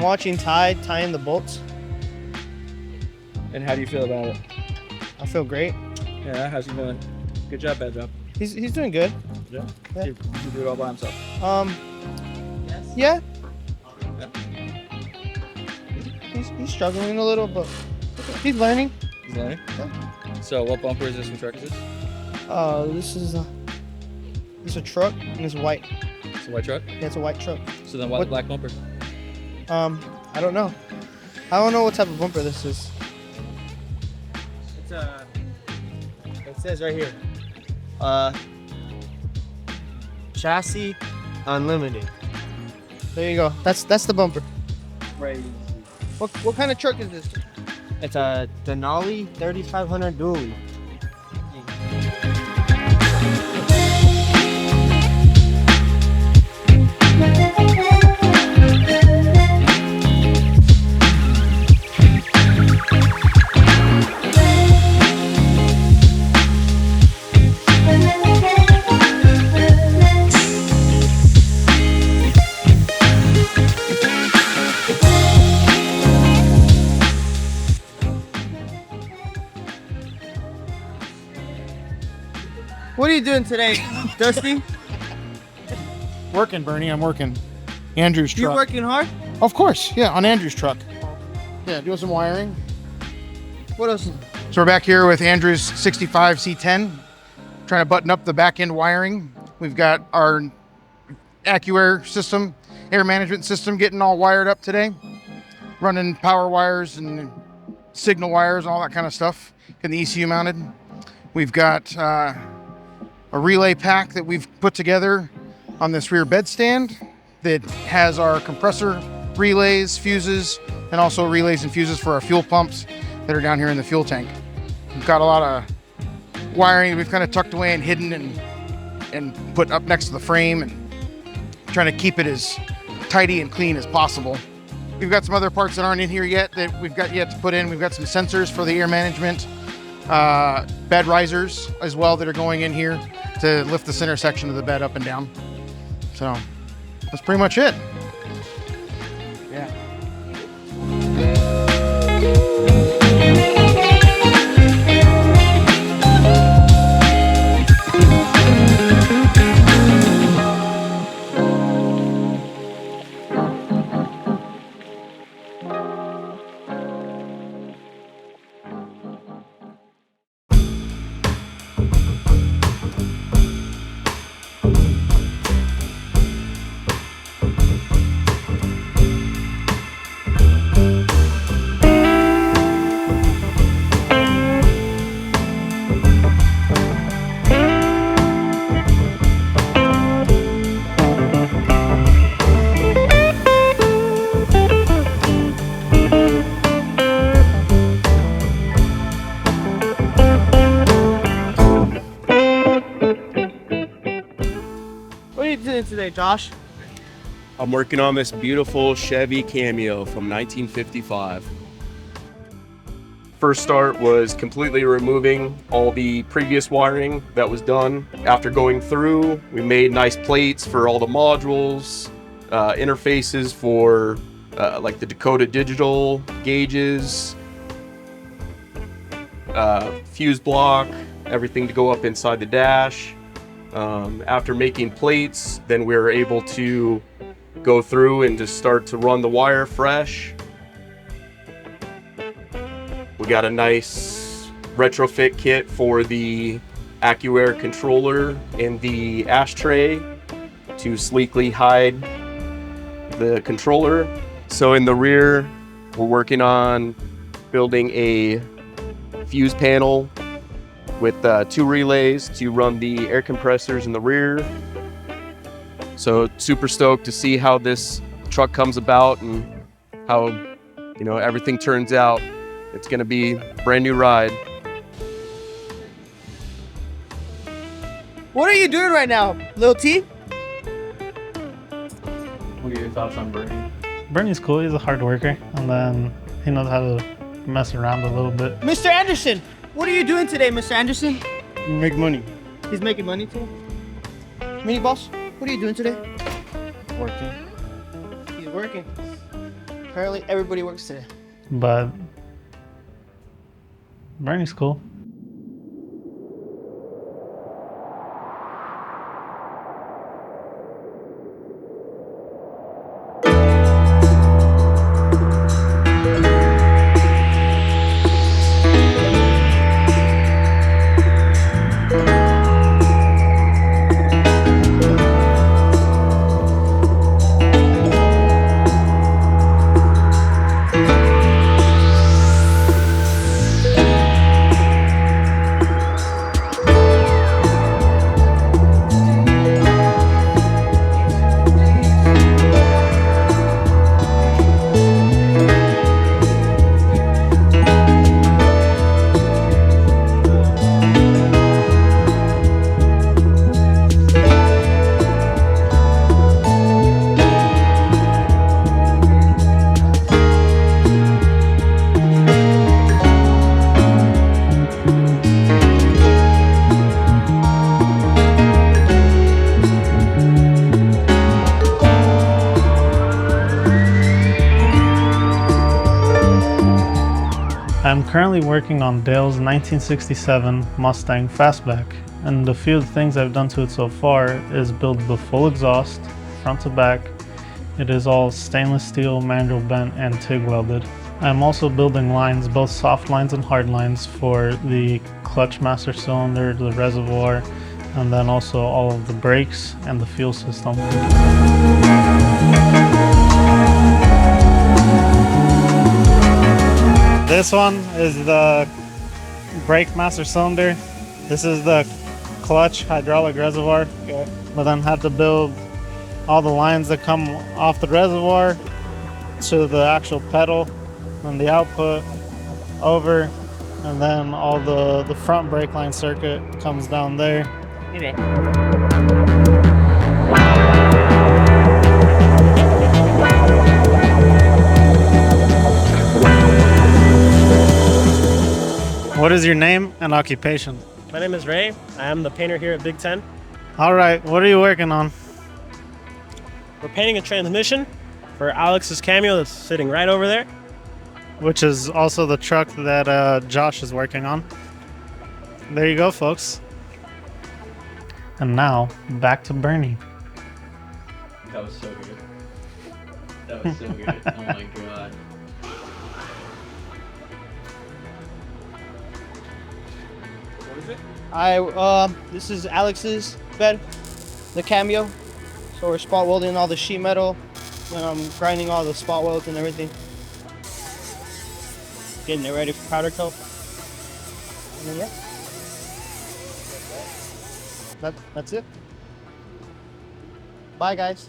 I'm watching Ty tying the bolts. And how do you feel about it? I feel great. Yeah, how's he doing? Good job, bad job. He's doing good. Yeah. Yeah. He do it all by himself. Yeah. Yeah. He's struggling a little, but he's learning. He's learning. So what bumper is this? What truck is this? This is a truck and it's white. It's a white truck. Yeah, it's a white truck. So then why the black bumper? I don't know. I don't know what type of bumper this is. It's it says right here. Chassis unlimited. There you go. That's the bumper. Crazy. What kind of truck is this? It's a Denali 3500 dually. What are you doing today, Dusty? Working, Bernie. I'm working. Andrew's truck. You working hard? Of course. Yeah, on Andrew's truck. Yeah, doing some wiring. What else? So we're back here with Andrew's 65 C10, trying to button up the back end wiring. We've got our AccuAir system, air management system, getting all wired up today. Running power wires and signal wires, all that kind of stuff. Getting the ECU mounted. We've got a relay pack that we've put together on this rear bed stand that has our compressor relays, fuses, and also relays and fuses for our fuel pumps that are down here in the fuel tank. We've got a lot of wiring that we've kind of tucked away and hidden and put up next to the frame, and trying to keep it as tidy and clean as possible. We've got some other parts that aren't in here yet that we've got yet to put in. We've got some sensors for the air management, bed risers as well that are going in here to lift the center section of the bed up and down. So that's pretty much it. Yeah. What are you doing today, Josh? I'm working on this beautiful Chevy Cameo from 1955. First start was completely removing all the previous wiring that was done. After going through, we made nice plates for all the modules, interfaces for like the Dakota digital gauges, fuse block, everything to go up inside the dash. After making plates, then we were able to go through and just start to run the wire fresh. We got a nice retrofit kit for the AccuAir controller and the ashtray to sleekly hide the controller. So in the rear, we're working on building a fuse panel with 2 relays to run the air compressors in the rear. So super stoked to see how this truck comes about and how, you know, everything turns out. It's gonna be a brand new ride. What are you doing right now, Lil T? What are your thoughts on Bernie? Bernie's cool. He's a hard worker, and then he knows how to mess around a little bit. Mr. Anderson, what are you doing today, Mr. Anderson? Make money. He's making money too. Mini boss, what are you doing today? Working. He's working. Apparently everybody works today. But Bernie's cool. I'm currently working on Dale's 1967 Mustang Fastback, and the few things I've done to it so far is build the full exhaust, front to back. It is all stainless steel, mandrel bent, and TIG welded. I'm also building lines, both soft lines and hard lines, for the clutch master cylinder, the reservoir, and then also all of the brakes and the fuel system. This one is the brake master cylinder. This is the clutch hydraulic reservoir. Okay. But then have to build all the lines that come off the reservoir to the actual pedal and the output over, and then all the front brake line circuit comes down there. Okay. What is your name and occupation? My name is Ray. I am the painter here at Big Ten. All right, what are you working on? We're painting a transmission for Alex's Cameo that's sitting right over there. Which is also the truck that Josh is working on. There you go, folks. And now, back to Bernie. That was so good. That was so good. Oh my god. What is it? This is Alex's bed, the Cameo. So we're spot welding all the sheet metal, and I'm grinding all the spot welds and everything. Getting it ready for powder coat. And then, yeah. That's it. Bye, guys.